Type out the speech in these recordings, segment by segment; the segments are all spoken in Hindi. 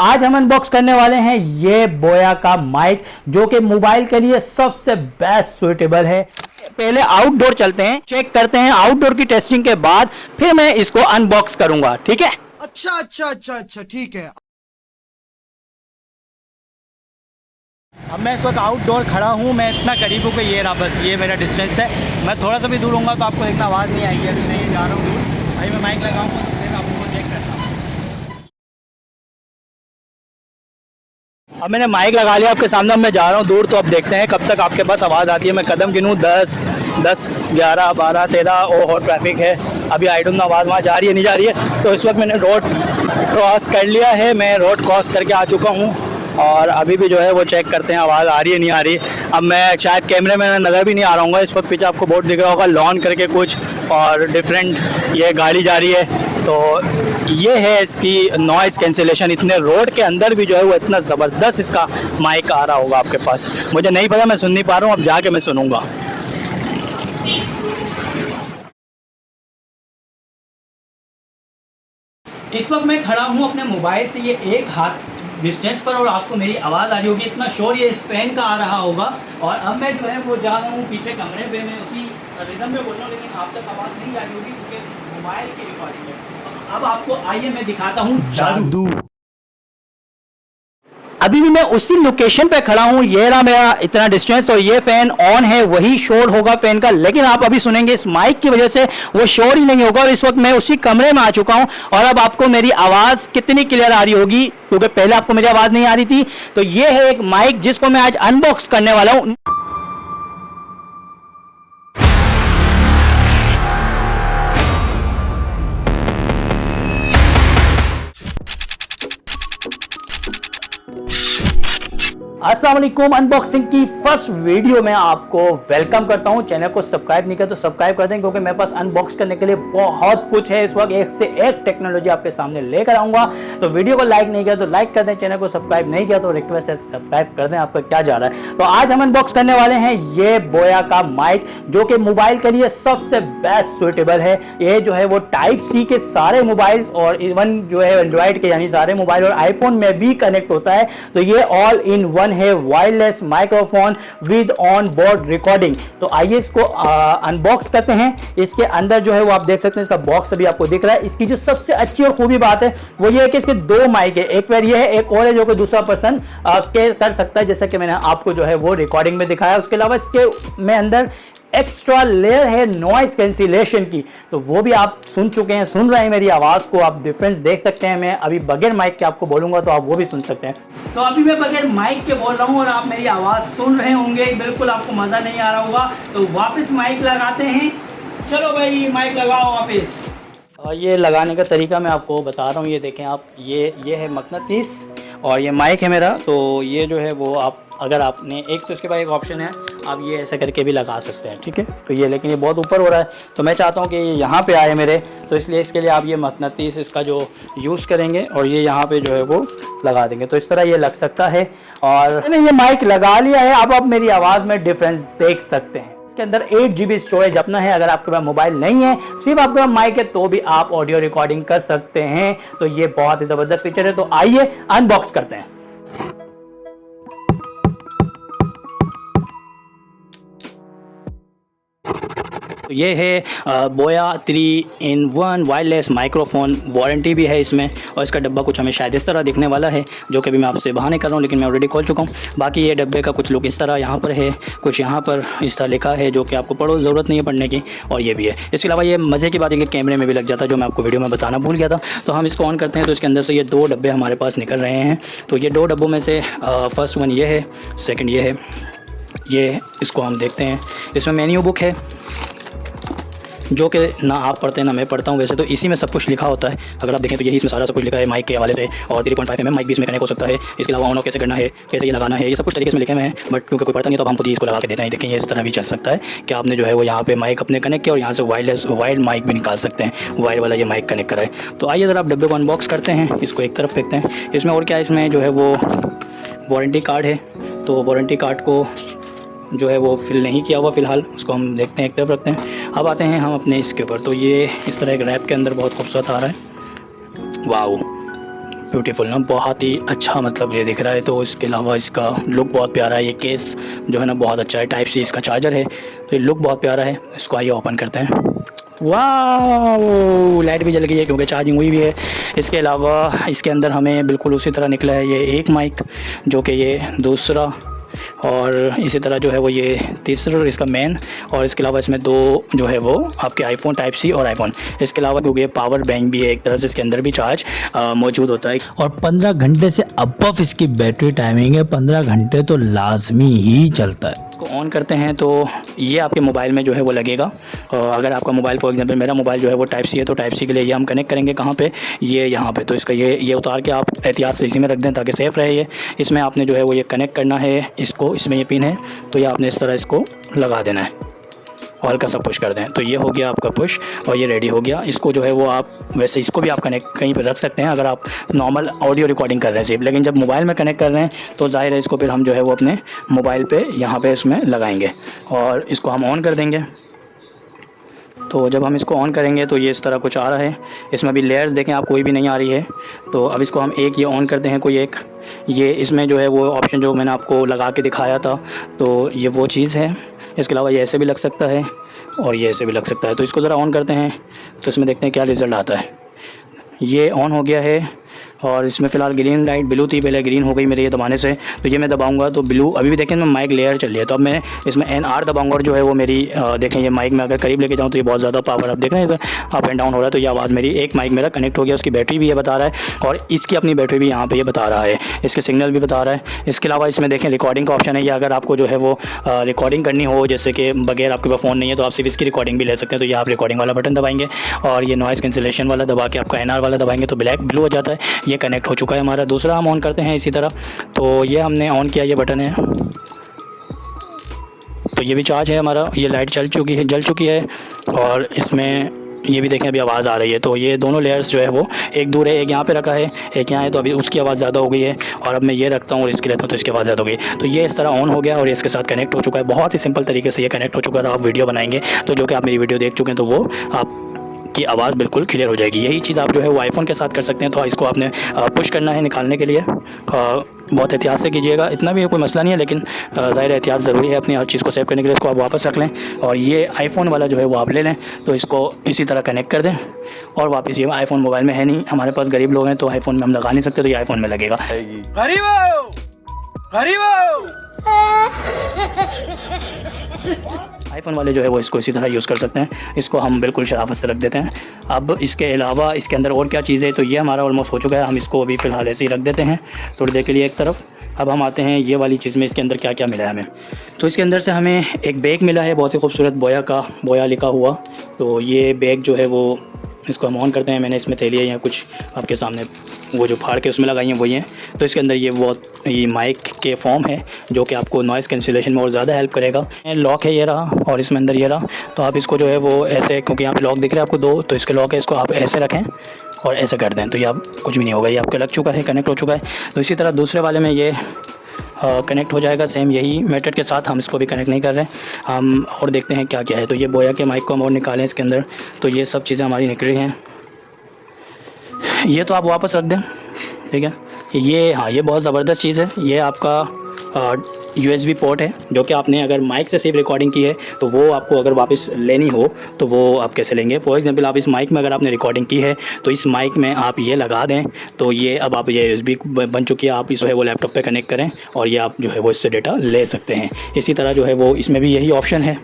आज हम अनबॉक्स करने वाले हैं ये बोया का माइक, जो कि मोबाइल के लिए सबसे बेस्ट सुइटेबल है। पहले आउटडोर चलते हैं, चेक करते हैं। आउटडोर की टेस्टिंग के बाद फिर मैं इसको अनबॉक्स करूंगा, ठीक है? अच्छा ठीक है। अब मैं इस वक्त आउटडोर खड़ा हूँ, मैं इतना करीब हूँ कि ये रहा, बस ये मेरा डिस्टेंस है। मैं थोड़ा सा भी दूर होऊंगा तो आपको इतना आवाज़ नहीं आएगी। अभी मैं ये जा रहा हूँ दूर, भाई मैं माइक लगाऊंगा तो फिर आपको चेक करता हूँ। अब मैंने माइक लगा लिया आपके सामने, अब मैं जा रहा हूँ दूर, तो अब देखते हैं कब तक आपके पास आवाज़ आती है। मैं कदम गिनूँ 10, 11, 12, 13 और ट्रैफिक है। अभी आई डोंट नो आवाज़ वहाँ जा रही है नहीं जा रही है। तो इस वक्त मैंने रोड क्रॉस कर लिया है, मैं रोड क्रॉस करके आ चुका हूँ और अभी भी जो है वो चेक करते हैं आवाज़ आ रही है नहीं आ रही। अब मैं शायद कैमरे में नज़र भी नहीं आ रहा हूँ। इस वक्त पीछे आपको बोर्ड दिख रहा होगा लॉन करके कुछ, और डिफरेंट ये गाड़ी जा रही है। तो ये है इसकी नॉइज़ कैंसिलेशन। इतने रोड के अंदर भी जो है वो इतना ज़बरदस्त इसका माइक आ रहा होगा आपके पास। मुझे नहीं पता, मैं सुन नहीं पा रहा हूँ, अब जाके मैं सुनूंगा। इस वक्त मैं खड़ा हूँ अपने मोबाइल से ये एक हाथ डिस्टेंस पर और आपको मेरी आवाज़ आ रही होगी। इतना शोर ये इस फैन का आ रहा होगा। और अब मैं जो है वो जा रहा हूँ पीछे कमरे पे, मैं उसी रिदम में बोल रहा हूँ, लेकिन आप तक आवाज़ नहीं आ रही होगी क्योंकि मोबाइल की रिकॉर्डिंग है। अब आपको आइए मैं दिखाता हूँ जादू। अभी भी मैं उसी लोकेशन पे खड़ा हूँ, ये रहा मेरा इतना डिस्टेंस और ये फैन ऑन है, वही शोर होगा फैन का, लेकिन आप अभी सुनेंगे इस माइक की वजह से वो शोर ही नहीं होगा। और इस वक्त मैं उसी कमरे में आ चुका हूँ और अब आपको मेरी आवाज़ कितनी क्लियर आ रही होगी, क्योंकि पहले आपको मेरी आवाज़ नहीं आ रही थी। तो ये है एक माइक जिसको मैं आज अनबॉक्स करने वाला हूँ। अस्सलाम वालेकुम, अनबॉक्सिंग की फर्स्ट वीडियो में आपको वेलकम करता हूं। चैनल को सब्सक्राइब नहीं किया तो सब्सक्राइब कर दें, क्योंकि मेरे पास अनबॉक्स करने के लिए बहुत कुछ है। इस वक्त एक से एक टेक्नोलॉजी आपके सामने लेकर आऊंगा। तो वीडियो को लाइक नहीं किया तो लाइक कर दें, चैनल को सब्सक्राइब नहीं किया तो रिक्वेस्ट है सब्सक्राइब कर दें। आपका क्या जा रहा है। तो आज हम अनबॉक्स करने वाले हैं ये बोया का माइक, जो कि मोबाइल के लिए सबसे बेस्ट सुइटेबल है। ये जो है वो टाइप सी के सारे मोबाइल और इवन जो है एंड्रॉइड के यानी सारे मोबाइल और आईफोन में भी कनेक्ट होता है। तो ये ऑल इन वन है, wireless microphone with on board recording. तो आइए इसको अनबॉक्स करते हैं। इसके अंदर जो है वो आप देख सकते हैं, इसका बॉक्स अभी आपको दिख रहा है। इसकी जो सबसे अच्छी और खूबी बात है वो ये है कि इसके दो माइक है, एक पैर ये है, एक और है जो कि दूसरा पर्सन कर सकता है, जैसा कि मैंने आपको जो है वो रिकॉर्डिंग में दिखाया। उसके अलावा इसके में अंदर एक्स्ट्रा लेयर है नॉइस कैंसिलेशन की, तो वो भी आप सुन चुके हैं, सुन रहे हैं मेरी आवाज़ को, आप डिफरेंस देख सकते हैं। मैं अभी बगैर माइक के आपको बोलूंगा तो आप वो भी सुन सकते हैं। तो अभी मैं बगैर माइक के बोल रहा हूँ और आप मेरी आवाज़ सुन रहे होंगे, बिल्कुल आपको मज़ा नहीं आ रहा होगा। तो वापस माइक लगाते हैं। चलो भाई माइक लगाओ वापस। ये लगाने का तरीका मैं आपको बता रहा हूँ। ये देखें आप, ये है मकनातीस और ये माइक है मेरा। तो ये जो है वो आप अगर आपने एक, तो इसके बाद एक ऑप्शन है, आप ये ऐसे करके भी लगा सकते हैं, ठीक है। तो ये, लेकिन ये बहुत ऊपर हो रहा है, तो मैं चाहता हूँ कि ये यहाँ पे आए मेरे, तो इसलिए इसके लिए आप ये मकनातीस इसका जो यूज़ करेंगे और ये यहाँ पे जो है वो लगा देंगे, तो इस तरह ये लग सकता है। और मैंने ये माइक लगा लिया है। अब आप मेरी आवाज़ में डिफरेंस देख सकते हैं। इसके अंदर 8 GB स्टोरेज अपना है। अगर आपके पास मोबाइल नहीं है, सिर्फ आपके पास माइक है, तो भी आप ऑडियो रिकॉर्डिंग कर सकते हैं। तो ये बहुत ही ज़बरदस्त फीचर है। तो आइए अनबॉक्स करते हैं। तो ये है बोया 3-in-1 वायरलेस माइक्रोफोन, वारंटी भी है इसमें। और इसका डब्बा कुछ हमें शायद इस तरह दिखने वाला है, जो कि अभी मैं आपसे बहाने कर रहा हूँ, लेकिन मैं ऑलरेडी खोल चुका हूँ। बाकी ये डब्बे का कुछ लुक इस तरह यहाँ पर है, कुछ यहाँ पर इस तरह लिखा है, जो कि आपको पढ़ो, ज़रूरत नहीं है पढ़ने की। और ये भी है। इसके अलावा ये मज़े की बात है कि कैमरे में भी लग जाता है, जो मैं आपको वीडियो में बताना भूल गया था। तो हम इसको ऑन करते हैं तो इसके अंदर से ये 2 डब्बे हमारे पास निकल रहे हैं। तो ये 2 डब्बों में से फर्स्ट वन ये है, सेकेंड ये है। ये इसको हम देखते हैं। इसमें मेन्यू बुक है, जो कि ना आप पढ़ते हैं ना मैं पढ़ता हूँ। वैसे तो इसी में सब कुछ लिखा होता है, अगर आप देखें तो यही इसमें सारा सब कुछ लिखा है माइक के हवाले से। और 3.5 mm माइक भी इसमें कनेक्ट हो सकता है। इसके अलावा ऑन ऑफ कैसे करना है, कैसे ये लगाना है, ये सब कुछ तरीके से लिखे हुए हैं। बट क्योंकि कोई पढ़ता नहीं तो हम खुद ही इसको लगा के देते हैं। देखें ये इस तरह भी चल सकता है कि आपने जो है वो यहाँ पे माइक अपने कनेक्ट किया और यहाँ से वायर्ड माइक भी निकाल सकते हैं, वायर वाला ये माइक कनेक्ट कराए। तो आइए अगर आप डब्बे को अनबॉक्स करते हैं, इसको एक तरफ फेंकते हैं। इसमें और क्या है, इसमें जो है वो वारंटी कार्ड है। तो वारंटी कार्ड को जो है वो फिल नहीं किया हुआ फ़िलहाल, उसको हम देखते हैं, एक तरफ रखते हैं। अब आते हैं हम अपने इसके ऊपर। तो ये इस तरह एक रैप के अंदर बहुत खूबसूरत आ रहा है। वाओ, ब्यूटीफुल ना, बहुत ही अच्छा मतलब ये दिख रहा है। तो इसके अलावा इसका लुक बहुत प्यारा है। ये केस जो है ना बहुत अच्छा है। टाइप सी इसका चार्जर है, तो ये लुक बहुत प्यारा है। इसको आइए ओपन करते हैं। वाह, लाइट भी जल गई है क्योंकि चार्जिंग हुई भी है। इसके अलावा इसके अंदर हमें बिल्कुल उसी तरह निकला है ये एक माइक, जो कि ये दूसरा, और इसी तरह जो है वो ये तीसरा इसका मेन, और इसके अलावा इसमें दो जो है वो आपके आईफोन टाइप सी और आईफोन। इसके अलावा क्योंकि ये पावर बैंक भी है एक तरह से, इसके अंदर भी चार्ज मौजूद होता है। और 15 घंटे से अबव इसकी बैटरी टाइमिंग है। 15 घंटे तो लाजमी ही चलता है। इसको ऑन करते हैं तो ये आपके मोबाइल में जो है वो लगेगा। अगर आपका मोबाइल फॉर एग्जांपल मेरा मोबाइल जो है वो टाइप सी है, तो टाइप सी के लिए ये हम कनेक्ट करेंगे कहाँ पे, ये यहाँ पे। तो इसका ये उतार के आप एहतियात से इसी में रख दें ताकि सेफ़ रहे। ये इसमें आपने जो है वो ये कनेक्ट करना है इसको, इसमें ये पिन है, तो ये आपने इस तरह इसको लगा देना है और हल्का सा पुश कर दें। तो ये हो गया आपका पुश और ये रेडी हो गया। इसको जो है वो आप वैसे इसको भी आप कनेक्ट कहीं पर रख सकते हैं अगर आप नॉर्मल ऑडियो रिकॉर्डिंग कर रहे हैं सिर्फ, लेकिन जब मोबाइल में कनेक्ट कर रहे हैं तो ज़ाहिर है इसको फिर हम जो है वो अपने मोबाइल पे यहाँ पे इसमें लगाएंगे और इसको हम ऑन कर देंगे। तो जब हम इसको ऑन करेंगे तो ये इस तरह कुछ आ रहा है। इसमें अभी लेयर्स देखें आप, कोई भी नहीं आ रही है। तो अब इसको हम एक ये ऑन करते हैं, कोई एक ये इसमें जो है वो ऑप्शन जो मैंने आपको लगा के दिखाया था, तो ये वो चीज़ है। इसके अलावा ये ऐसे भी लग सकता है और ये ऐसे भी लग सकता है। तो इसको ज़रा ऑन करते हैं तो इसमें देखते हैं क्या रिज़ल्ट आता है। ये ऑन हो गया है और इसमें फ़िलहाल ग्रीन लाइट, ब्लू थी पहले, ग्रीन हो गई मेरे ये दबाने से। तो ये मैं दबाऊंगा तो ब्लू, अभी भी देखें मैं माइक लेयर चल रही है। तो अब मैं इसमें NR दबाऊंगा और जो है वो मेरी देखें ये माइक में अगर करीब लेके जाऊँ तो ये बहुत ज़्यादा पावर, आप देख रहे हैं अप एंड डाउन हो रहा है। तो ये आवाज़ मेरी एक माइक मेरा कनेक्ट हो गया, उसकी बैटरी भी ये बता रहा है और इसकी अपनी बैटरी भी यहाँ पर ये बता रहा है, इसके सिग्नल भी बता रहा है। इसके अलावा इसमें देखें रिकॉर्डिंग का ऑप्शन है। या अगर आपको जो है वो रिकॉर्डिंग करनी हो, जैसे कि बगैर आपके पास फ़ोन नहीं है, तो आप सिर्फ इसकी रिकॉर्डिंग भी ले सकते हैं। तो ये आप रिकॉर्डिंग वाला बटन दबाएंगे और ये नॉइज़ कैंसिलेशन वाला दबा के आपका NR वाला दबाएंगे तो ब्लू हो जाता है। ये कनेक्ट हो चुका है हमारा। दूसरा हम ऑन करते हैं इसी तरह। तो ये हमने ऑन किया, ये बटन है, तो ये भी चार्ज है हमारा। ये लाइट जल चुकी है और इसमें ये भी देखें अभी आवाज़ आ रही है। तो ये दोनों लेयर्स जो है वो एक दूर है, एक यहाँ पे रखा है, एक यहाँ है। तो अभी उसकी आवाज़ ज़्यादा हो गई है और अब मैं ये रखता हूँ और इसकी लेता हूँ तो इसकी आवाज़ ज़्यादा हो गई। तो ये इस तरह ऑन हो गया और ये इसके साथ कनेक्ट हो चुका है। बहुत ही सिंपल तरीके से ये कनेक्ट हो चुका है। आप वीडियो बनाएंगे तो जो कि आप मेरी वीडियो देख चुके हैं तो वो आप की आवाज़ बिल्कुल क्लियर हो जाएगी। यही चीज़ आप जो है वो आईफोन के साथ कर सकते हैं। तो इसको आपने पुश करना है निकालने के लिए, बहुत एहतियात से कीजिएगा। इतना भी कोई मसला नहीं है, लेकिन ज़ाहिर एहतियात ज़रूरी है अपनी हर चीज़ को सेव करने के लिए। इसको आप वापस रख लें और ये आईफोन वाला जो है वो आप ले लें, तो इसको इसी तरह कनेक्ट कर दें और वापस। ये आईफोन मोबाइल में है नहीं, हमारे पास गरीब लोग हैं तो आईफोन में हम लगा नहीं सकते, तो ये आईफोन में लगेगा। आईफोन वाले जो है वो इसको इसी तरह यूज़ कर सकते हैं। इसको हम बिल्कुल शराफत से रख देते हैं। अब इसके अलावा इसके अंदर और क्या चीज़ है, तो ये हमारा ऑलमोस्ट हो चुका है। हम इसको अभी फ़िलहाल ऐसे ही रख देते हैं थोड़ी देर के लिए एक तरफ। अब हम आते हैं ये वाली चीज़ में, इसके अंदर क्या क्या मिला है हमें। तो इसके अंदर से हमें एक बैग मिला है, बहुत ही खूबसूरत बोया का, बोया लिखा हुआ। तो ये बैग जो है वो, इसको हम ऑन करते हैं। मैंने इसमें थैलियाँ या कुछ आपके सामने वो जो फाड़ के उसमें लगाई हैं वही हैं। तो इसके अंदर ये माइक के फॉर्म है जो कि आपको नॉइज़ कैंसिलेशन में और ज़्यादा हेल्प करेगा। लॉक है ये रहा और इसमें अंदर ये रहा। तो आप इसको जो है वो ऐसे, क्योंकि यहाँ पे लॉक दिख रहा है आपको दो, तो इसके लॉक है, इसको आप ऐसे रखें और ऐसे कर दें तो ये आप कुछ भी नहीं होगा, ये आपका लग चुका है, कनेक्ट हो चुका है। तो इसी तरह दूसरे वाले में ये कनेक्ट हो जाएगा सेम यही मेथड के साथ। हम इसको भी कनेक्ट नहीं कर रहे हैं, हम और देखते हैं क्या क्या है। तो ये बोया के माइक को हम और निकालें इसके अंदर, तो ये सब चीज़ें हमारी निकली हैं। ये तो आप वापस रख दें, ठीक है। ये हाँ, ये बहुत ज़बरदस्त चीज़ है। ये आपका USB पोर्ट है जो कि आपने अगर माइक से सिर्फ रिकॉर्डिंग की है तो वो आपको अगर वापस लेनी हो तो वो आप कैसे लेंगे। फॉर एग्जांपल आप इस माइक में अगर आपने रिकॉर्डिंग की है तो इस माइक में आप ये लगा दें, तो ये अब आप ये USB बन चुकी है, आप इस जो है वो लैपटॉप पे कनेक्ट करें और ये आप जो है वो इससे डेटा ले सकते हैं। इसी तरह जो है वो इसमें भी यही ऑप्शन है।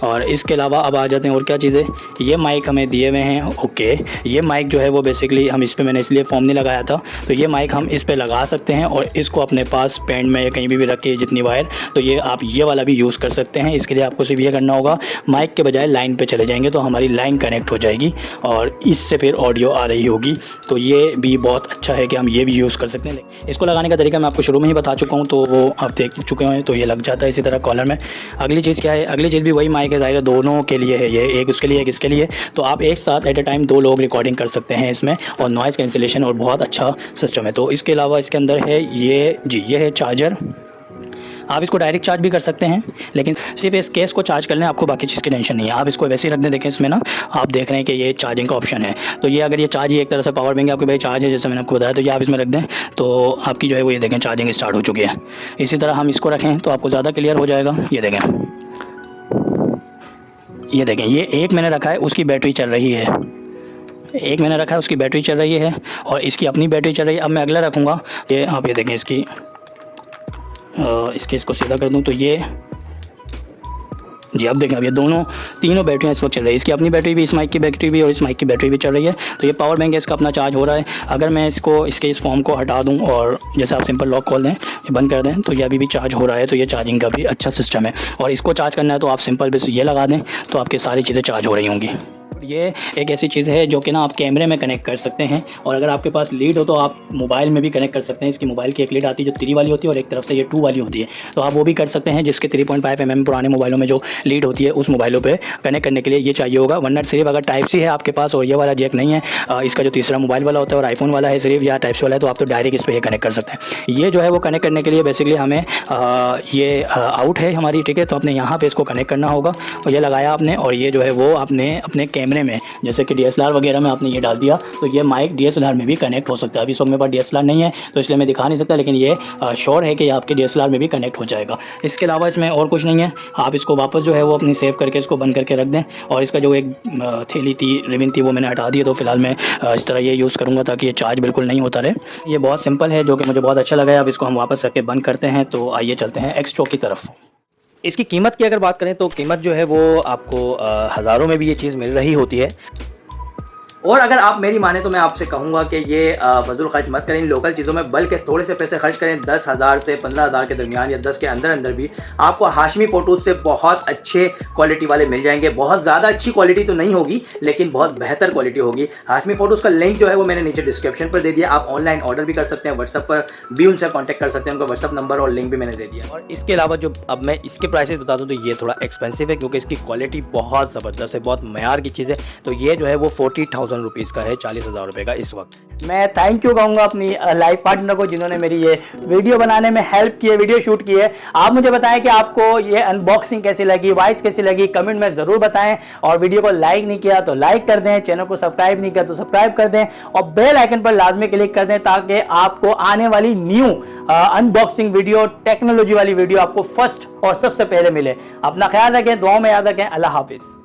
और इसके अलावा अब आ जाते हैं और क्या चीज़ें। ये माइक हमें दिए हुए हैं, ओके। ये माइक जो है वो बेसिकली हम इस पे, मैंने इसलिए फॉर्म नहीं लगाया था, तो ये माइक हम इस पे लगा सकते हैं और इसको अपने पास पेंट में या कहीं भी रख के जितनी वायर, तो ये आप ये वाला भी यूज़ कर सकते हैं। इसके लिए आपको सिर्फ ये करना होगा, माइक के बजाय लाइन पे चले जाएंगे तो हमारी लाइन कनेक्ट हो जाएगी और इससे फिर ऑडियो आ रही होगी। तो ये भी बहुत अच्छा है कि हम ये भी यूज़ कर सकते हैं। इसको लगाने का तरीका मैं आपको शुरू में ही बता चुका हूँ, तो वो आप देख चुके हैं। तो ये लग जाता है इसी तरह कॉलर में। अगली चीज़ क्या है, अगली चीज़ भी वही माइक है, ज़ाहिर दोनों के लिए है, ये एक उसके लिए एक इसके लिए। तो आप एक साथ एट ए टाइम 2 लोग रिकॉर्डिंग कर सकते हैं इसमें, और नॉइज़ कैंसिलेशन और बहुत अच्छा सिस्टम है। तो इसके अलावा इसके अंदर है ये जी, ये है चार्जर। आप इसको डायरेक्ट चार्ज भी कर सकते हैं, लेकिन सिर्फ इस केस को चार्ज करना है, आपको बाकी चीज़ की टेंशन नहीं है। आप इसको वैसे ही रख दें, देखें इसमें ना आप देख रहे हैं कि ये चार्जिंग का ऑप्शन है। तो ये अगर ये चार्ज ही एक तरह से पावर बैंक आपके भाई चार्ज है, जैसे मैंने आपको बताया, तो ये आप इसमें रख दें तो आपकी जो है वो ये देखें चार्जिंग स्टार्ट हो चुकी है। इसी तरह हम इसको रखें तो आपको ज़्यादा क्लियर हो जाएगा। ये देखें, ये देखें, ये एक मैंने रखा है, उसकी बैटरी चल रही है। एक मैंने रखा है, उसकी बैटरी चल रही है और इसकी अपनी बैटरी चल रही है। अब मैं अगला रखूँगा, ये आप ये देखें, इसको सीधा कर दूँ तो ये जी अब देखें, अब ये तीनों बैटरियाँ इस वक्त चल रही है। इसकी अपनी बैटरी भी, इस माइक की बैटरी भी और इस माइक की बैटरी भी चल रही है। तो ये पावर बैंक है, इसका अपना चार्ज हो रहा है। अगर मैं इसके इस फॉर्म को हटा दूं और जैसे आप सिंपल लॉक खोल दें, ये बंद कर दें, तो ये अभी भी चार्ज हो रहा है। तो ये चार्जिंग का भी अच्छा सिस्टम है। और इसको चार्ज करना है तो आप सिंपल बस ये लगा दें तो आपकी सारी चीज़ें चार्ज हो रही होंगी। ये एक ऐसी चीज़ है जो कि ना आप कैमरे में कनेक्ट कर सकते हैं, और अगर आपके पास लीड हो तो आप मोबाइल में भी कनेक्ट कर सकते हैं। इसकी मोबाइल की एक लीड आती है जो 3 वाली होती है और एक तरफ से ये 2 वाली होती है, तो आप वो भी कर सकते हैं। जिसके 3.5 mm पुराने मोबाइलों में जो लीड होती है उस मोबाइलों पे कनेक्ट करने के लिए ये चाहिए होगा। वरना सिर्फ अगर टाइप सी है आपके पास और ये वाला जैक नहीं है, इसका जो तीसरा मोबाइल वाला होता है और आईफोन वाला है सिर्फ, या टाइप सी वाला है, तो आप तो डायरेक्ट इस पर ये कनेक्ट कर सकते हैं। ये जो है वो कनेक्ट करने के लिए बेसिकली हमें ये आउट है हमारी, ठीक है। तो आपने यहाँ पर इसको कनेक्ट करना होगा और ये लगाया आपने, और ये जो है वो आपने अपने कैमरे में, जैसे कि DSLR वगैरह में आपने ये डाल दिया, तो ये माइक DSLR में भी कनेक्ट हो सकता है। अभी सब मेरे पास DSLR नहीं है तो इसलिए मैं दिखा नहीं सकता, लेकिन ये श्योर है कि ये आपके DSLR में भी कनेक्ट हो जाएगा। इसके अलावा इसमें और कुछ नहीं है। आप इसको वापस जो है वो अपनी सेव करके इसको बंद करके रख दें, और इसका जो एक थैली थी, रिबन थी, वो मैंने हटा दी। तो फिलहाल मैं इस तरह ये यूज़ करूँगा ताकि ये चार्ज बिल्कुल नहीं होता रहे। ये बहुत सिंपल है जो कि मुझे बहुत अच्छा लगा। अब इसको हम वापस रख के बंद करते हैं। तो आइए चलते हैं एक्स्ट्रो की तरफ। इसकी कीमत की अगर बात करें तो कीमत जो है वो आपको हज़ारों में भी ये चीज़ मिल रही होती है। और अगर आप मेरी माने तो मैं आपसे कहूँगा कि ये फजूल खर्च मत करें इन लोकल चीज़ों में, बल्कि थोड़े से पैसे खर्च करें। 10,000 से 15,000 के दरमियान या 10 के अंदर अंदर भी आपको हाशमी फ़ोटोज़ से बहुत अच्छे क्वालिटी वाले मिल जाएंगे। बहुत ज़्यादा अच्छी क्वालिटी तो नहीं होगी, लेकिन बहुत बेहतर क्वालिटी होगी। हाशमी फ़ोटोज़ का लिंक जो है वो मैंने नीचे डिस्क्रिप्शन पर दे दिया। आप ऑनलाइन ऑर्डर भी कर सकते हैं, व्हाट्सअप पर भी उनसे कॉन्टैक्ट कर सकते हैं। उनका व्हाट्सअप नंबर और लिंक भी मैंने दे दिया। और इसके अलावा जो अब मैं इसके प्राइसेस बता दूँ तो ये थोड़ा एक्सपेंसिव है, क्योंकि इसकी क्वालिटी बहुत ज़बरदस्त है, बहुत मयार की चीज़ है। तो ये जो है वो 40,000 रुपीज़ का है, 40,000 रुपये का इस वक्त। मैं थैंक यू कहूँगा अपनी लाइफ पार्टनर को जिन्होंने मेरी ये वीडियो बनाने में हेल्प की है, वीडियो शूट की है। आप मुझे बताएं कि आपको ये अनबॉक्सिंग कैसी लगी, वॉइस कैसी लगी, कमेंट में ज़रूर बताएं। और वीडियो को लाइक नहीं किया तो लाइक कर दें, चैनल को सब्सक्राइब नहीं किया तो सब्सक्राइब कर दें, और बेल आइकन पर लाजमी क्लिक कर दें ताकि आपको आने वाली न्यू अनबॉक्सिंग वीडियो, टेक्नोलॉजी वाली वीडियो आपको फर्स्ट और सबसे पहले मिले। अपना ख्याल रखें, दुआओं में याद रखें। अल्लाह हाफिज़।